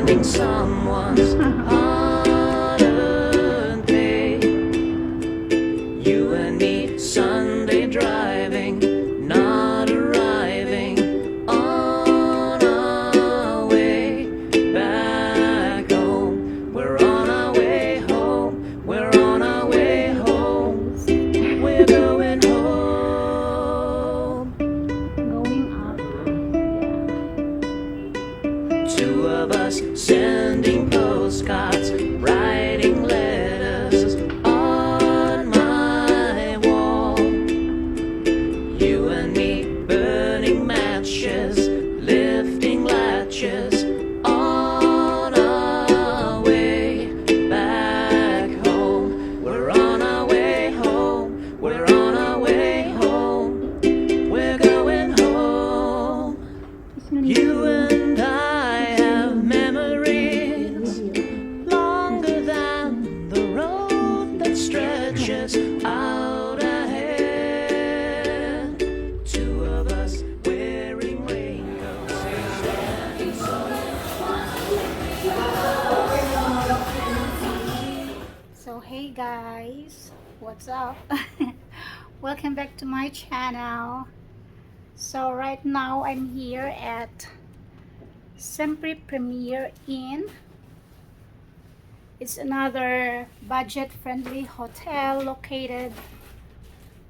spending someone's hard-earned pay. You and me, Sunday driving, not arriving on our way back home. We're on our way home. We're on our way home. We're going home. Going up. Two of us sending postcards, writing letters on my wall. You and me burning matches, lifting latches on our way back home. We're on our way home. We're on our way home. We're going home. You and I have memories longer than the road that stretches out ahead. Two of us wearing raincoats. So hey guys, what's up? Welcome back to my channel. So right now I'm here at Sempre Premier Inn. It's another budget-friendly hotel located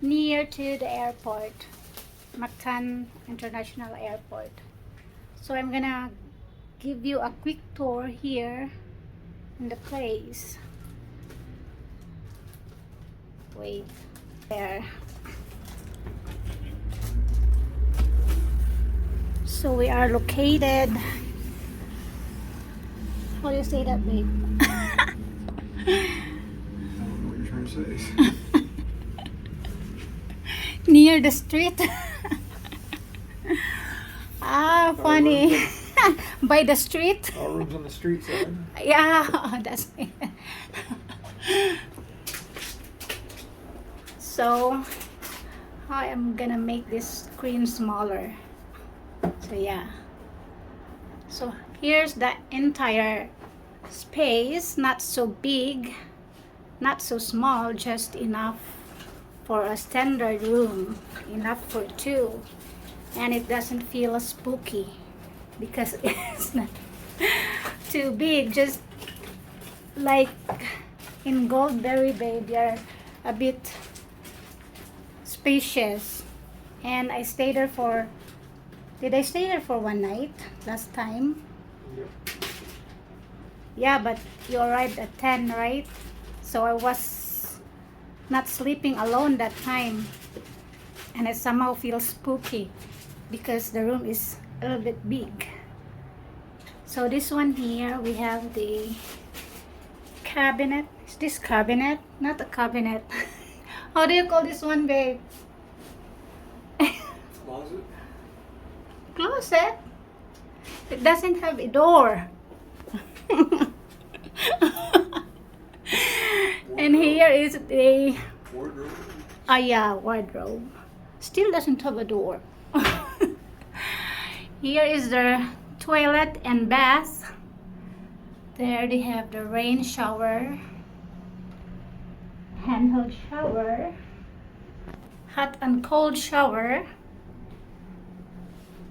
near to the airport, Mactan International Airport. So I'm gonna give you a quick tour here in the place. Wait, there. So we are located. How do you say that, babe? I don't know what you're trying to say. Near the street. Ah, funny. By the street. All rooms on the street side. Yeah, that's it. So I am gonna make this screen smaller. So yeah. So here's the entire space, not so big, not so small, just enough for a standard room, enough for two, and it doesn't feel spooky because it's not too big. Just like in Goldberry Bay, they're a bit spacious. And I stayed there for, did I stay there for one night last time? Yeah, but you arrived at 10, right? So I was not sleeping alone that time, and it somehow feels spooky because the room is a little bit big. So this one here, we have the cabinet. Is this cabinet? Not a cabinet. How do you call this one, babe? Closet? Closet? It doesn't have a door. And here is a Wardrobe? yeah, wardrobe. Still doesn't have a door. Here is the toilet and bath. There they have the rain shower, handheld shower, hot and cold shower,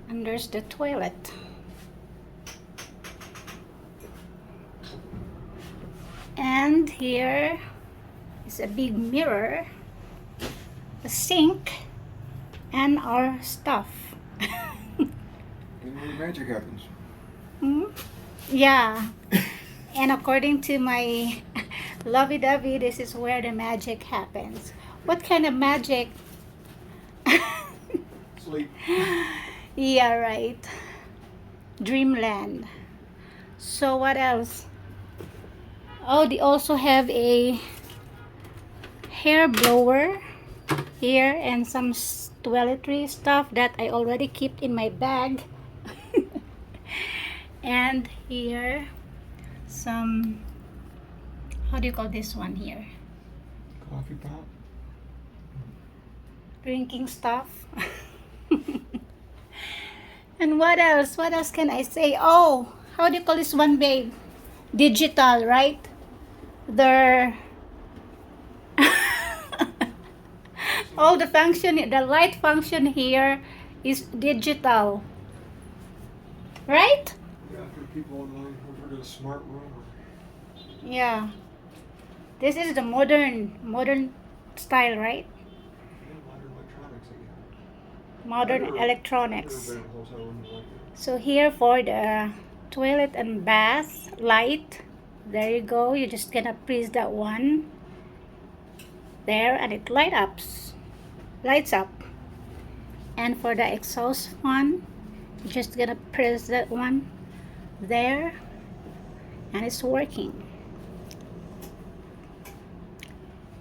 and there's the toilet. And here is a big mirror, a sink, and our stuff. And where magic happens. Hmm? Yeah. And according to my lovey-dovey, this is where the magic happens. What kind of magic? Sleep. Yeah, right. Dreamland. So what else? Oh, they also have a hair blower here and some toiletry stuff that I already kept in my bag. And here some, how do you call this one here? Coffee pot. Drinking stuff. And what else? What else can I say? Oh, how do you call this one, babe? Digital, right? They're all the light function here is digital, right? Yeah, for people online who heard of a smart room. Yeah, this is the modern style, right? Modern electronics again. Modern electronics. Hotel room like that. So here for the toilet and bath light, there you go. You're just gonna press that one there and it lights up. And for the exhaust fan, you're just gonna press that one there and it's working.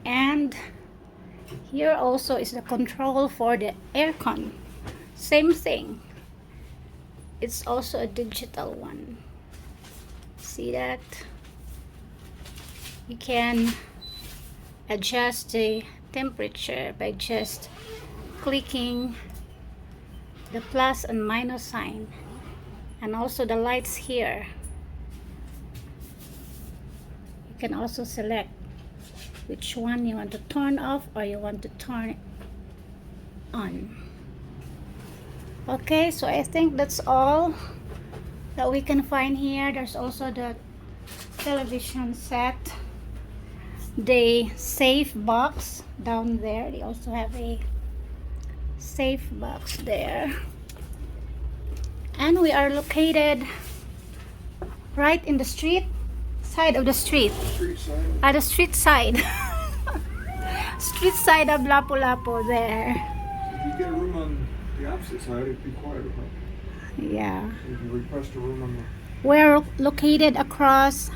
And here also is the control for the aircon. Same thing. It's also a digital one. See that? You can adjust the temperature by just clicking the plus and minus sign, and also the lights here. You can also select which one you want to turn off or you want to turn on. Okay, so I think that's all that we can find here. There's also the television set, the safe box down there. They also have a safe box there. And we are located right in the side of the street. Street side. At the street side. Street side of Lapu-Lapu there. If you get a room on the opposite side, it'd be quieter. Huh? Yeah. If you request a room on the We're located across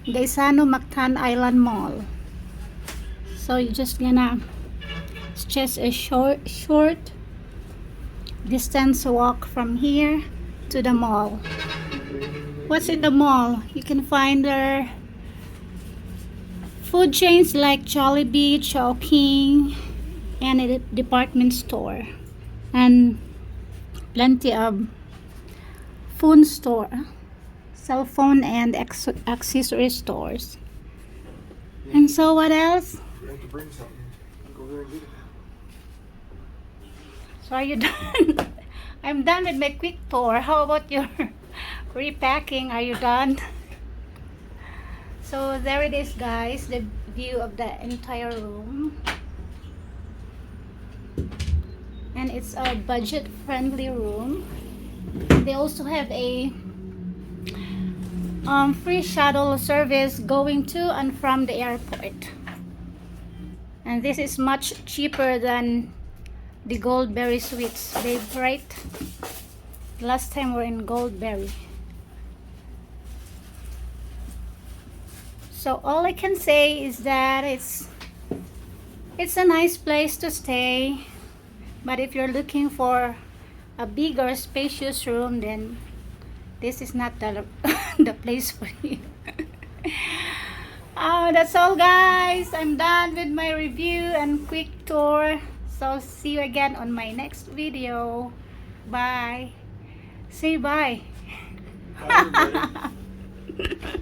the Mactan Island Mall. So you're just gonna, it's just a short distance walk from here to the mall. What's in the mall? You can find their food chains like Jollibee, Chowking, and a department store, and plenty of phone store, cell phone and accessory stores. And so what else? you have to bring something. Go there and get it. So are you done? I'm done with my quick tour. How about your repacking? Are you done? So there it is, guys, the view of the entire room. And it's a budget friendly room. They also have a free shuttle service going to and from the airport. And this is much cheaper than the Goldberry Suites, babe, right? Last time we're in Goldberry. So all I can say is that it's a nice place to stay, but if you're looking for a bigger spacious room, then this is not the the place for you. That's all, guys. I'm done with my review and quick tour. So see you again on my next video. Bye. Say bye. Bye, everybody.